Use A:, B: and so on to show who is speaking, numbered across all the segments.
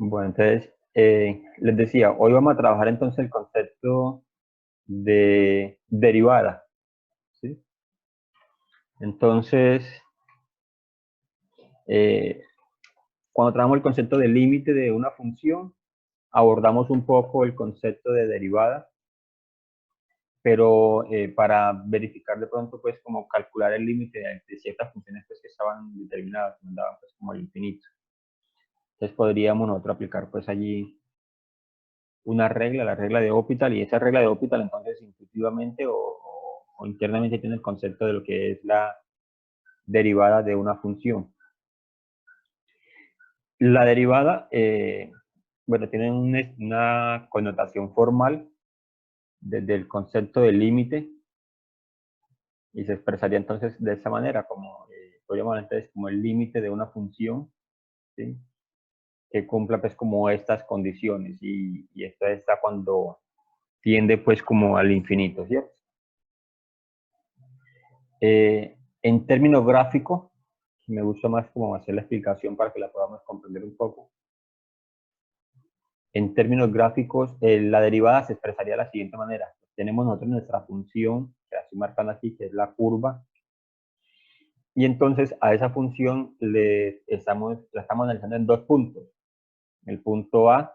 A: Bueno, entonces, les decía, hoy vamos a trabajar entonces el concepto de derivada, ¿sí? Entonces, eh, cuando trabajamos el concepto de límite de una función, abordamos un poco el concepto de derivada, pero para verificar de pronto, pues, como calcular el límite de ciertas funciones pues, que estaban determinadas, que nos daban pues como el infinito. Entonces podríamos nosotros aplicar pues allí una regla, la regla de Hospital, y esa regla de Hospital entonces intuitivamente o internamente tiene el concepto de lo que es la derivada de una función. La derivada, bueno, tiene una connotación formal desde el concepto de límite y se expresaría entonces de esa manera, como podríamos hablar entonces como el límite de una función, ¿sí? Que cumpla pues como estas condiciones y esto está cuando tiende pues como al infinito, ¿cierto? En términos gráficos, me gusta más como hacer la explicación para que la podamos comprender un poco. En términos gráficos, la derivada se expresaría de la siguiente manera. Tenemos nosotros nuestra función, que la estoy marcando aquí, que es la curva, y entonces a esa función la estamos analizando en dos puntos. El punto A,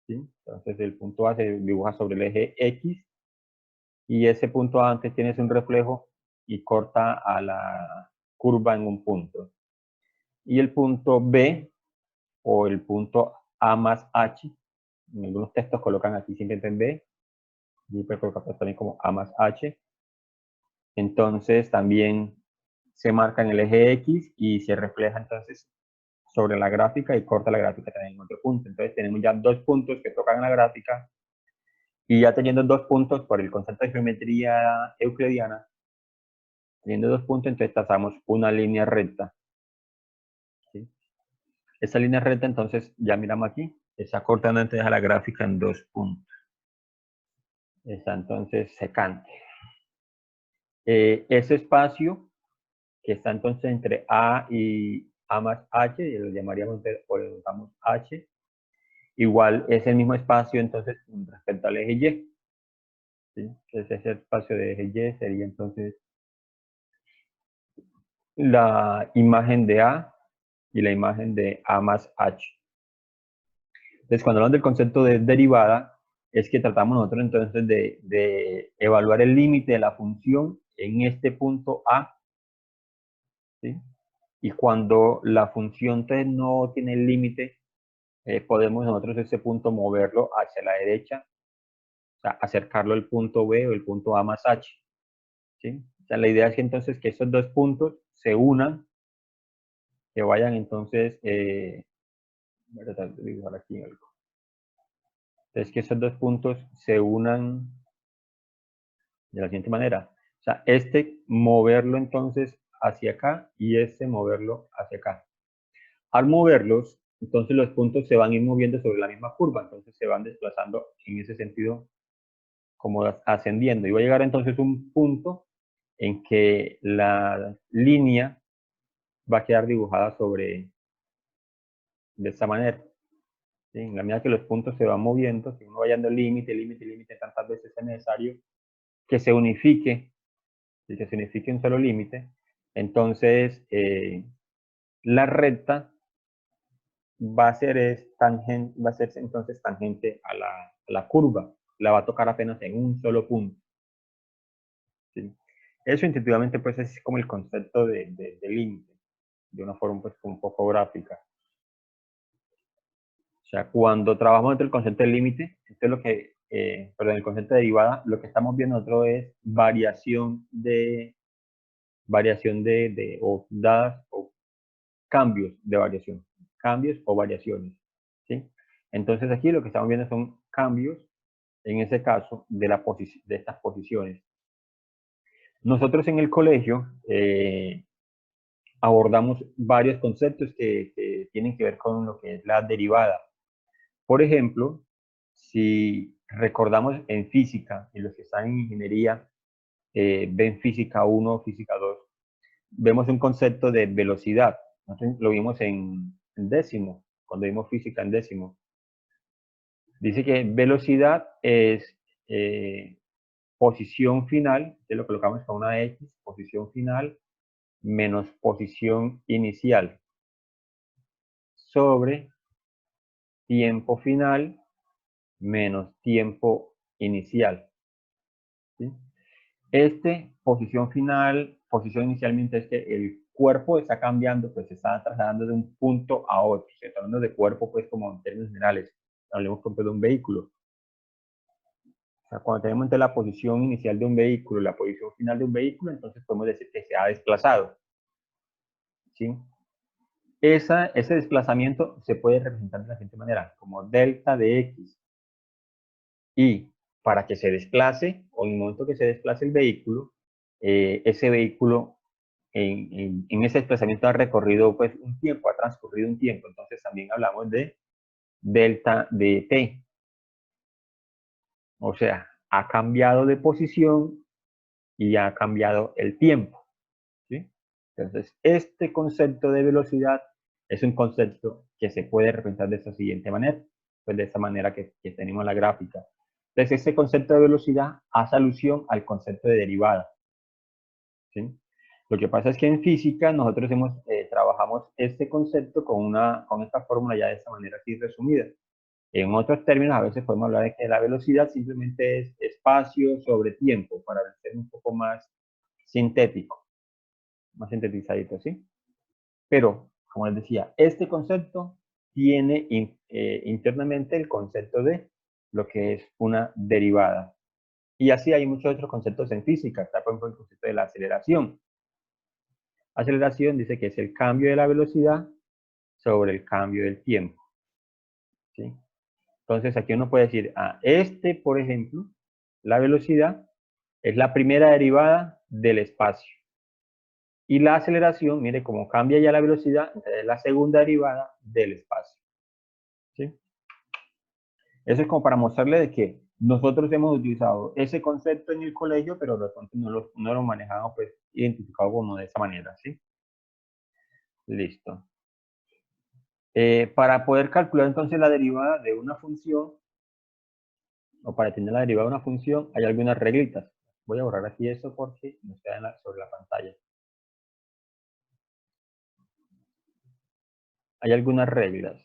A: ¿sí? Entonces el punto A se dibuja sobre el eje X, y ese punto A antes tiene un reflejo y corta a la curva en un punto. Y el punto B, o el punto A más H, en algunos textos colocan aquí simplemente en B, y puede colocar también como A más H. Entonces también se marca en el eje X y se refleja entonces sobre la gráfica y corta la gráfica también en otro punto. Entonces tenemos ya dos puntos que tocan en la gráfica, y ya teniendo dos puntos por el concepto de geometría euclidiana, teniendo dos puntos, entonces trazamos una línea recta, ¿sí? Esa línea recta entonces, ya miramos aquí, está cortando entonces a la gráfica en dos puntos. Está entonces secante. Ese espacio que está entonces entre A y A más H, y lo llamaríamos, o le damos H, igual es el mismo espacio entonces respecto al eje Y, ¿sí? Entonces ese espacio de eje Y sería entonces la imagen de A y la imagen de A más H. Entonces cuando hablamos del concepto de derivada, es que tratamos nosotros entonces de evaluar el límite de la función en este punto A, ¿sí? Y cuando la función no tiene límite, podemos nosotros ese punto moverlo hacia la derecha, o sea, acercarlo al punto B o el punto A más H, ¿sí? O sea, la idea es que entonces que esos dos puntos se unan, que vayan entonces, voy a tratar de dibujar aquí algo. Entonces, que esos dos puntos se unan de la siguiente manera. O sea, este moverlo entonces hacia acá y este moverlo hacia acá. Al moverlos, entonces los puntos se van a ir moviendo sobre la misma curva, entonces se van desplazando en ese sentido como ascendiendo. Y va a llegar entonces un punto en que la línea va a quedar dibujada sobre de esta manera. ¿Sí? En la medida que los puntos se van moviendo, si uno va dando límite, límite, límite, tantas veces es necesario que se unifique, y que se unifique un solo límite, entonces la recta va a ser tangente, va a ser entonces tangente a la curva, la va a tocar apenas en un solo punto, ¿sí? Eso intuitivamente pues es como el concepto de límite, de una forma pues un poco gráfica. O sea, cuando trabajamos dentro del concepto de límite, esto es lo que, perdón, el concepto de derivada, lo que estamos viendo nosotros es variación o dadas o cambios de variación, cambios o variaciones, ¿sí? Entonces aquí lo que estamos viendo son cambios, en ese caso, de estas posiciones. Nosotros en el colegio abordamos varios conceptos que tienen que ver con lo que es la derivada. Por ejemplo, si recordamos en física, y los que están en ingeniería ven física 1, física 2, vemos un concepto de velocidad. Nosotros lo vimos en décimo. cuando vimos física en décimo. Dice que velocidad es posición final, que lo colocamos con una X, posición final, menos posición inicial, sobre tiempo final, menos tiempo inicial. ¿Sí? Posición final, posición inicialmente es que el cuerpo está cambiando, pues se está trasladando de un punto a otro. Se está hablando de cuerpo, pues como en términos generales. Hablemos por ejemplo de un vehículo. O sea, cuando tenemos entre la posición inicial de un vehículo y la posición final de un vehículo, entonces podemos decir que se ha desplazado. ¿Sí? Ese desplazamiento se puede representar de la siguiente manera, como delta de X. Y para que se desplace, o en el momento que se desplace el vehículo, ese vehículo en ese desplazamiento ha recorrido pues un tiempo, ha transcurrido un tiempo. Entonces también hablamos de delta de T. O sea, ha cambiado de posición y ha cambiado el tiempo. ¿Sí? Entonces, este concepto de velocidad es un concepto que se puede representar de esta siguiente manera, pues de esta manera que tenemos la gráfica. Entonces, este concepto de velocidad hace alusión al concepto de derivada. ¿Sí? Lo que pasa es que en física nosotros trabajamos este concepto con esta fórmula ya de esta manera así resumida. En otros términos, a veces podemos hablar de que la velocidad simplemente es espacio sobre tiempo, para ser un poco más sintético, más sintetizadito, ¿sí? Pero, como les decía, este concepto tiene internamente el concepto de lo que es una derivada. Y así hay muchos otros conceptos en física. Está, por ejemplo, el concepto de la aceleración. Aceleración dice que es el cambio de la velocidad sobre el cambio del tiempo. ¿Sí? Entonces, aquí uno puede decir, por ejemplo, la velocidad es la primera derivada del espacio. Y la aceleración, mire, como cambia ya la velocidad, es la segunda derivada del espacio. ¿Sí? Eso es como para mostrarle de que nosotros hemos utilizado ese concepto en el colegio, pero no lo manejamos pues identificado como de esa manera, ¿sí? Listo. Para poder calcular entonces la derivada de una función, o para tener la derivada de una función, hay algunas reglitas. Voy a borrar aquí eso porque no está sobre la pantalla. Hay algunas reglas.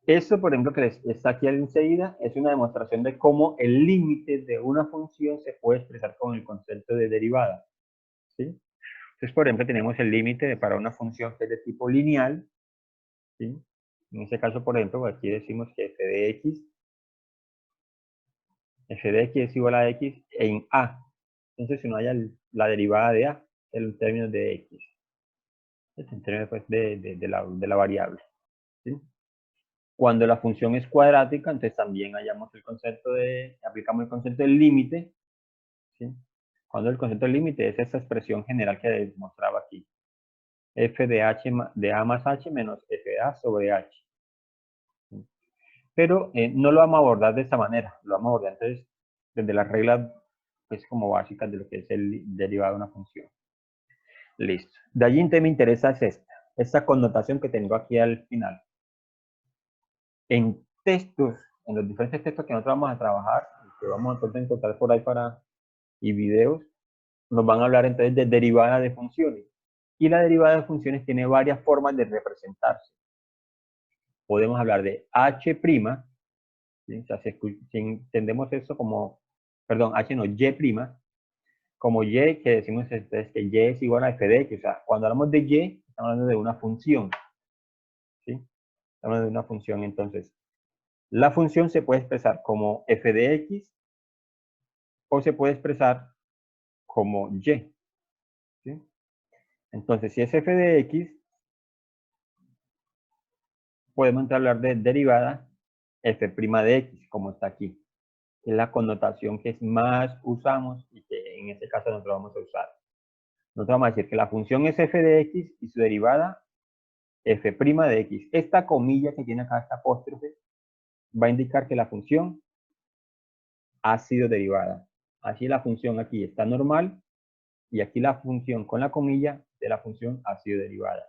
A: Esto, por ejemplo, que está aquí enseguida, es una demostración de cómo el límite de una función se puede expresar con el concepto de derivada. ¿Sí? Entonces, por ejemplo, tenemos el límite para una función que es de tipo lineal. ¿Sí? En este caso, por ejemplo, aquí decimos que f de x es igual a x en a. Entonces, si no haya la derivada de a en términos de x, en términos pues, de la variable. ¿Sí? Cuando la función es cuadrática, entonces también aplicamos el concepto del límite. ¿Sí? Cuando el concepto del límite es esta expresión general que demostraba aquí. F de a más h menos f de a sobre h. ¿Sí? Pero no lo vamos a abordar de esta manera. Lo vamos a abordar entonces desde las reglas pues, como básicas de lo que es el derivado de una función. Listo. De allí me interesa es esta connotación que tengo aquí al final. En los diferentes textos que nosotros vamos a trabajar, que vamos a encontrar por ahí y videos, nos van a hablar entonces de derivada de funciones. Y la derivada de funciones tiene varias formas de representarse. Podemos hablar de h', ¿sí? O sea, si entendemos eso como, perdón, h no, y', como y, que decimos entonces que y es igual a f de x. O sea, cuando hablamos de y, estamos hablando de una función. ¿Sí? Estamos hablando de una función, entonces. La función se puede expresar como f de x o se puede expresar como y. ¿Sí? Entonces, si es f de x, podemos hablar de derivada f' de x, como está aquí. Es la connotación que más usamos y que en este caso nosotros vamos a usar. Nosotros vamos a decir que la función es f de x y su derivada f' de x. Esta comilla que tiene acá, esta apóstrofe, va a indicar que la función ha sido derivada. Así la función aquí está normal y aquí la función con la comilla de la función ha sido derivada.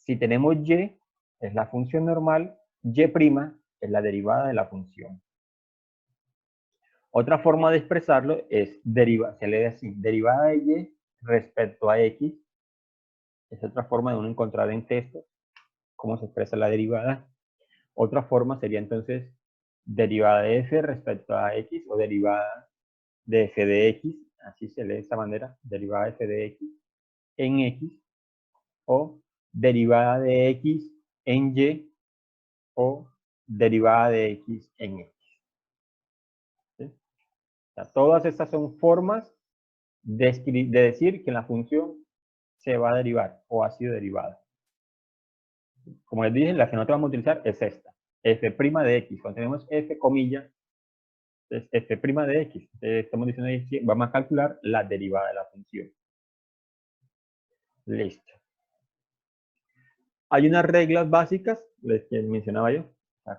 A: Si tenemos y, es la función normal, y' es la derivada de la función. Otra forma de expresarlo es se lee así, derivada de y respecto a x. Es otra forma de uno encontrar en texto cómo se expresa la derivada. Otra forma sería entonces derivada de f respecto a x o derivada de f de x, así se lee de esta manera, derivada de f de x en x, o derivada de x en y, o derivada de x en x. ¿Sí? O sea, todas estas son formas de decir que la función se va a derivar o ha sido derivada. Como les dije, la que nosotros vamos a utilizar es esta, f' de x. Cuando tenemos f comilla, es f' de x. Estamos diciendo que vamos a calcular la derivada de la función. Listo. Hay unas reglas básicas, las que mencionaba yo,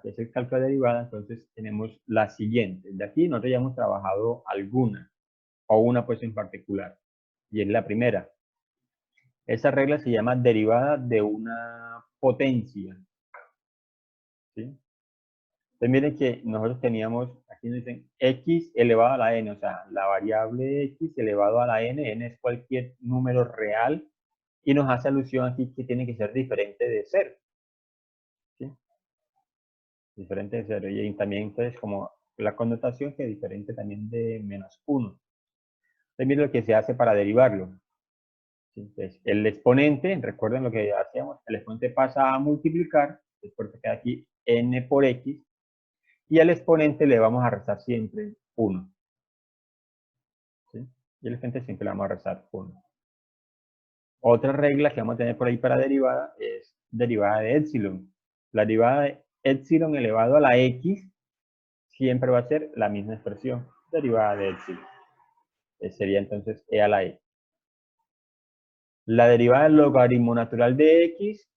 A: que es el cálculo de derivada. Entonces tenemos las siguientes. De aquí nosotros ya hemos trabajado alguna, o una pues en particular, y es la primera. Esa regla se llama derivada de una potencia. ¿Sí? Entonces miren que nosotros teníamos, aquí nos dicen x elevado a la n, o sea, la variable x elevado a la n es cualquier número real, y nos hace alusión aquí que tiene que ser diferente de 0. ¿Sí? Diferente de 0, y también entonces como la connotación que es diferente también de menos 1. Entonces miren lo que se hace para derivarlo. ¿Sí? Entonces, el exponente, recuerden lo que hacíamos, el exponente pasa a multiplicar, es porque queda aquí n por x, y al exponente le vamos a restar siempre 1. ¿Sí? Y al exponente siempre le vamos a restar 1. Otra regla que vamos a tener por ahí para derivada es derivada de epsilon. La derivada de epsilon elevado a la x siempre va a ser la misma expresión, derivada de epsilon. Sería entonces e a la e. La derivada del logaritmo natural de x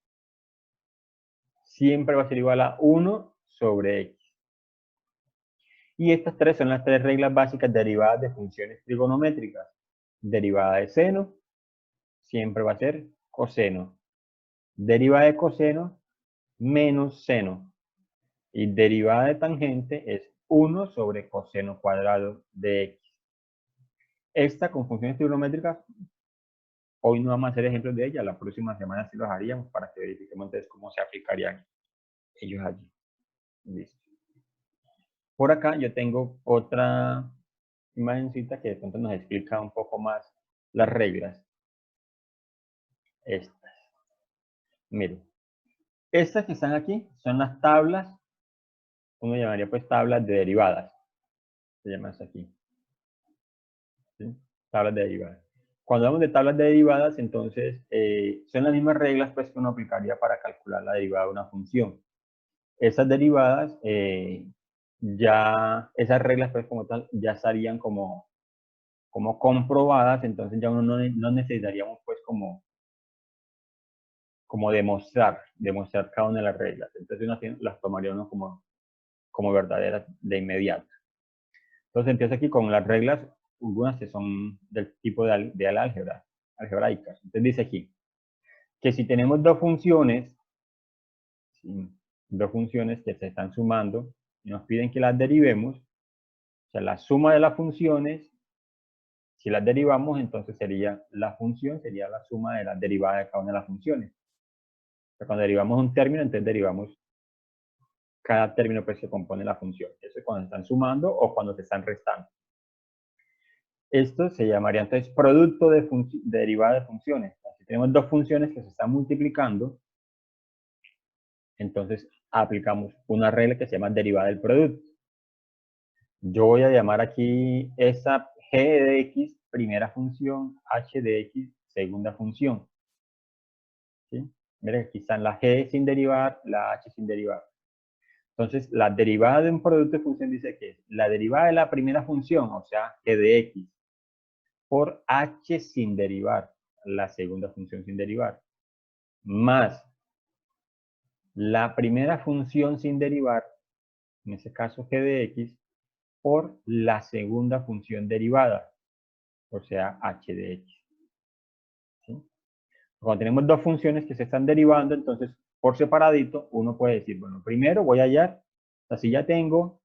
A: siempre va a ser igual a 1 sobre x. Y estas tres son las tres reglas básicas derivadas de funciones trigonométricas. Derivada de seno siempre va a ser coseno. Derivada de coseno menos seno. Y derivada de tangente es 1 sobre coseno cuadrado de x. Esta con funciones trigonométricas, hoy no vamos a hacer ejemplos de ella, la próxima semana sí los haríamos para que verifiquemos entonces cómo se aplicarían ellos allí. Listo. Por acá yo tengo otra imagencita que de pronto nos explica un poco más las reglas. Estas. Miren. Estas que están aquí son las tablas, uno llamaría pues tablas de derivadas. Se llama eso aquí. ¿Sí? Tablas de derivadas. Cuando hablamos de tablas de derivadas, entonces son las mismas reglas pues, que uno aplicaría para calcular la derivada de una función. Esas derivadas, esas reglas pues como tal, ya estarían como comprobadas, entonces ya uno no necesitaríamos pues como demostrar cada una de las reglas. Entonces uno las tomaría uno como verdaderas de inmediato. Entonces empiezo aquí con las reglas, algunas que son del tipo de álgebra, algebraicas. Entonces dice aquí, que si tenemos dos funciones que se están sumando y nos piden que las derivemos, o sea, la suma de las funciones, si las derivamos, entonces sería la función, sería la suma de las derivadas de cada una de las funciones. O sea, cuando derivamos un término, entonces derivamos cada término pues, que compone la función. Eso es cuando se están sumando o cuando se están restando. Esto se llamaría entonces producto de derivada de funciones. Si tenemos dos funciones que se están multiplicando, entonces aplicamos una regla que se llama derivada del producto. Yo voy a llamar aquí esa g de x primera función, h de x segunda función. ¿Sí? Miren, aquí están la g sin derivar, la h sin derivar. Entonces, la derivada de un producto de función dice que es la derivada de la primera función, o sea, g de x, por h sin derivar, la segunda función sin derivar, más la primera función sin derivar, en este caso g de x, por la segunda función derivada, o sea, h de x. ¿Sí? Cuando tenemos dos funciones que se están derivando, entonces por separadito uno puede decir, bueno, primero voy a hallar, o sea, si ya tengo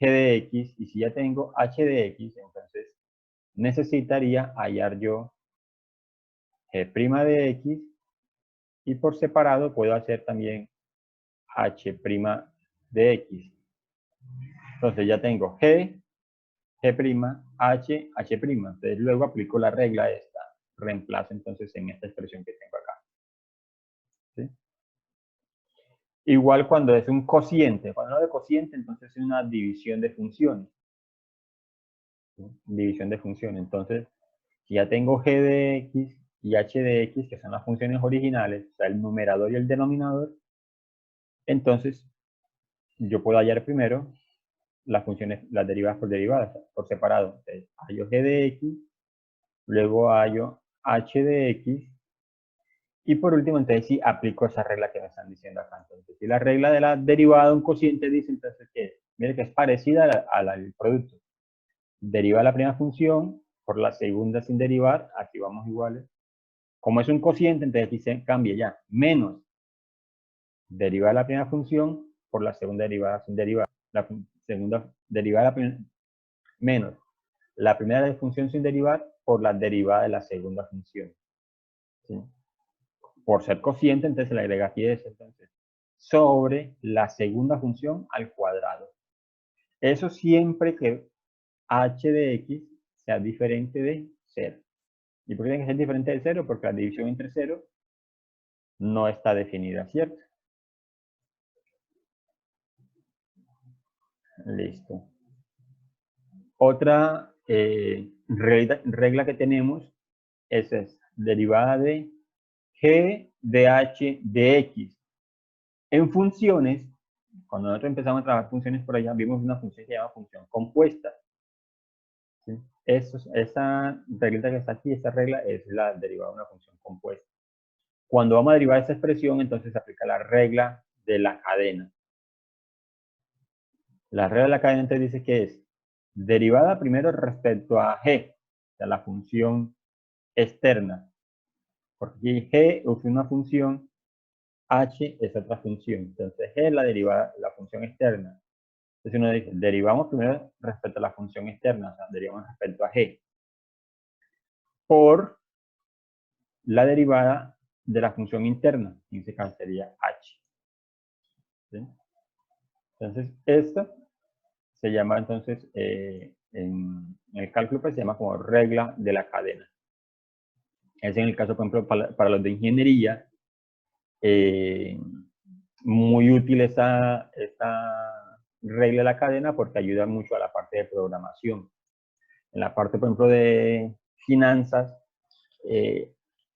A: g de x y si ya tengo h de x, entonces necesitaría hallar yo g' de x y por separado puedo hacer también h' de x. Entonces ya tengo g, g', h, h'. Entonces luego aplico la regla esta, reemplazo entonces en esta expresión que tengo acá. ¿Sí? Igual cuando es un cociente. Cuando hablo de cociente, entonces es una división de funciones. ¿Sí? División de funciones. Entonces, si ya tengo g de x y h de x, que son las funciones originales, o sea, el numerador y el denominador, entonces yo puedo hallar primero las funciones, las derivadas por derivadas, por separado. Entonces, hallo g de x, luego hallo h de x, y por último, entonces sí aplico esa regla que me están diciendo acá. Entonces, si la regla de la derivada de un cociente dice entonces que, mire que es parecida al producto. Deriva la primera función por la segunda sin derivar, aquí vamos iguales. Como es un cociente, entonces aquí se cambia ya. Menos deriva la primera función por la segunda derivada sin derivar. La segunda derivada menos la primera función sin derivar por la derivada de la segunda función. ¿Sí? Por ser cociente, entonces le agrega aquí es entonces sobre la segunda función al cuadrado. Eso siempre que h de x sea diferente de 0. ¿Y por qué tiene que ser diferente de 0? Porque la división entre 0 no está definida, ¿cierto? Listo. Otra regla que tenemos es esta, derivada de g de h de x. En funciones, cuando nosotros empezamos a trabajar funciones por allá, vimos una función que se llama función compuesta. ¿Sí? Esa reglita que está aquí, esta regla es la derivada de una función compuesta. Cuando vamos a derivar esa expresión, entonces se aplica la regla de la cadena. La regla de la cadena entonces dice que es derivada primero respecto a g, o sea, la función externa. Porque aquí g es una función, h es otra función. Entonces g es la derivada, la función externa. Entonces uno dice, derivamos primero respecto a la función externa, o sea, derivamos respecto a g, por la derivada de la función interna, en este caso sería h. ¿Sí? Entonces, esto se llama entonces, en el cálculo pues, se llama como regla de la cadena. Es en el caso, por ejemplo, para los de ingeniería, muy útil esta regla de la cadena porque ayuda mucho a la parte de programación. En la parte, por ejemplo, de finanzas,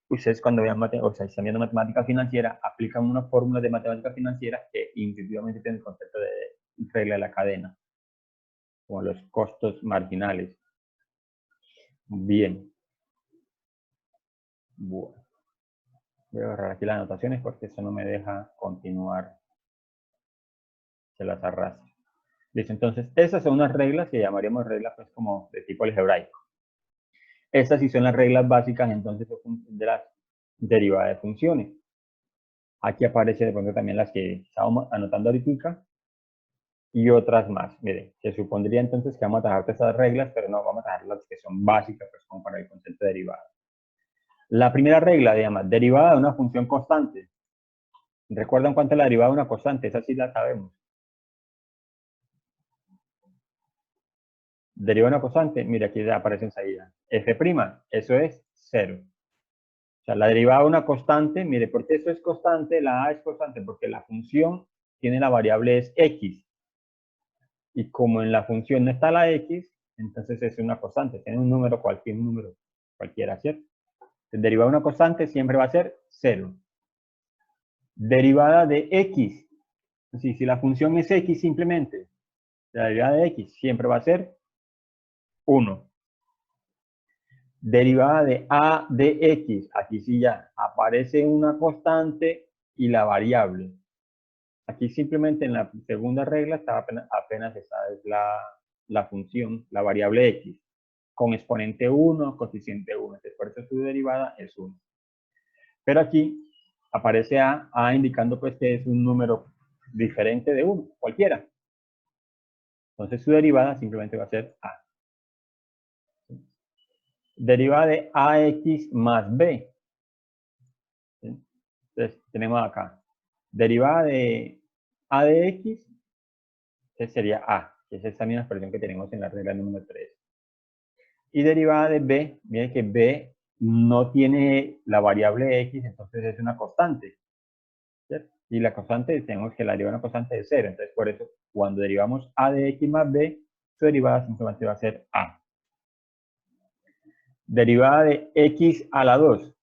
A: ustedes cuando vean o sea, están viendo matemática financiera, aplican unas fórmulas de matemática financiera que intuitivamente tienen el concepto de regla de la cadena, como los costos marginales. Bien. Bueno. Voy a agarrar aquí las anotaciones porque eso no me deja continuar. Se las arrastra. Listo, entonces, esas son unas reglas que llamaríamos reglas pues como de tipo algebraico. Estas sí son las reglas básicas entonces de las derivadas de funciones. Aquí aparece de pronto también las que estábamos anotando ahorita y otras más. Miren, se supondría entonces que vamos a trabajar esas reglas, pero no, vamos a trabajar las que son básicas pues como para el concepto de derivada. La primera regla se llama derivada de una función constante. ¿Recuerdan cuánto es la derivada de una constante? Esa sí la sabemos. Derivada de una constante, mira, aquí aparece enseguida. F', eso es 0. O sea, la derivada de una constante, mire, ¿por qué eso es constante? La A es constante porque la función tiene la variable es X. Y como en la función no está la X, entonces es una constante. Tiene un número, cualquier número, cualquiera, ¿cierto? Derivada de una constante siempre va a ser 0. Derivada de X. Si la función es X simplemente, la derivada de X siempre va a ser 1. Derivada de A de X, aquí sí ya aparece una constante y la variable. Aquí simplemente en la segunda regla está apenas esa es la función, la variable X, con exponente 1, coeficiente 1. Entonces, por eso su derivada es 1. Pero aquí aparece A indicando pues que es un número diferente de 1, cualquiera. Entonces su derivada simplemente va a ser A. Derivada de AX más B. ¿Sí? Entonces tenemos acá. Derivada de A de X, que sería A, que es esta misma expresión que tenemos en la regla número 3. Y derivada de B, miren que B no tiene la variable X, entonces es una constante. ¿Cierto? Y la constante tenemos que la derivar una constante de 0. Entonces, por eso, cuando derivamos A de X más B, su derivada simplemente va a ser A. Derivada de X a la 2.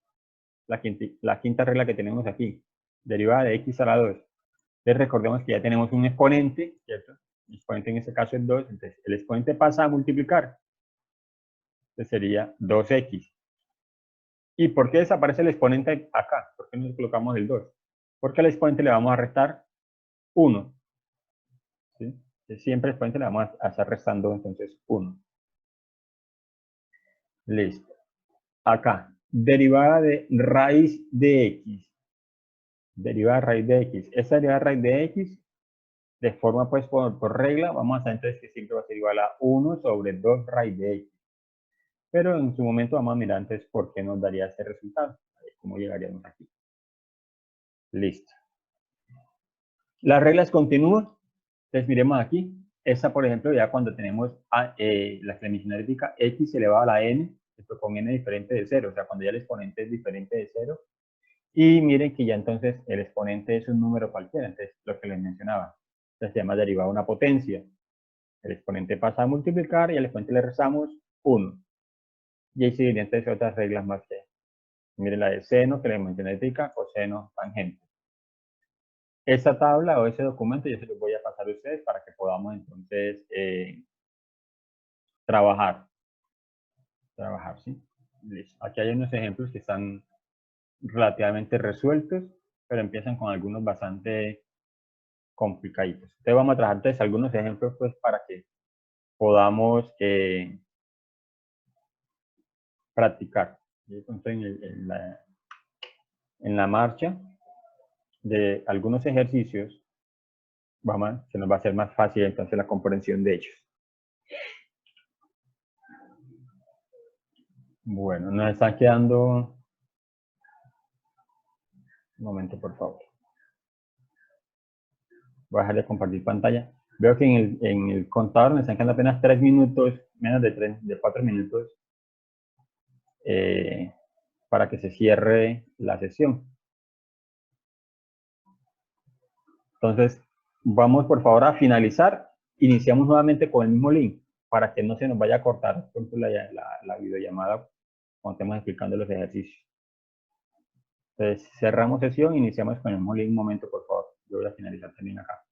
A: La quinta regla que tenemos aquí. Derivada de X a la 2. Entonces, recordemos que ya tenemos un exponente, ¿cierto? El exponente en este caso es 2. Entonces, el exponente pasa a multiplicar. Entonces, sería 2X. ¿Y por qué desaparece el exponente acá? ¿Por qué no colocamos el 2? Porque al exponente le vamos a restar 1. ¿Sí? Siempre el exponente le vamos a estar restando entonces 1. Listo. Acá, derivada de raíz de x. Derivada de raíz de x. Esta derivada de raíz de x, de forma pues por regla, vamos a hacer entonces que siempre va a ser igual a 1 sobre 2 raíz de x. Pero en su momento vamos a mirar antes por qué nos daría ese resultado. A ver cómo llegaríamos aquí. Listo. Las reglas continúan. Entonces miremos aquí. Esta, por ejemplo, ya cuando tenemos la expresión aritmética x elevado a la n, esto con n diferente de 0, o sea, cuando ya el exponente es diferente de 0. Y miren que ya entonces el exponente es un número cualquiera, entonces lo que les mencionaba. Entonces se llama derivada de una potencia. El exponente pasa a multiplicar y al exponente le restamos 1. Y ahí siguen entonces otras reglas más que, miren la de seno, que le mencioné aritmética, coseno, tangente. Esta tabla o ese documento yo se los voy a pasar a ustedes para que podamos entonces trabajar, ¿sí? Listo. Aquí hay unos ejemplos que están relativamente resueltos, pero empiezan con algunos bastante complicaditos. Entonces vamos a trabajar entonces algunos ejemplos pues para que podamos practicar. Entonces en la marcha de algunos ejercicios, se nos va a hacer más fácil entonces la comprensión de ellos. Bueno, nos están quedando... Un momento, por favor. Voy a dejar de compartir pantalla. Veo que en el contador me están quedando apenas 3 minutos, menos de 4 minutos, para que se cierre la sesión. Entonces, vamos por favor a finalizar. Iniciamos nuevamente con el mismo link, para que no se nos vaya a cortar por ejemplo, la videollamada cuando estemos explicando los ejercicios. Entonces, cerramos sesión, iniciamos con el mismo link. Un momento, por favor. Yo voy a finalizar también acá.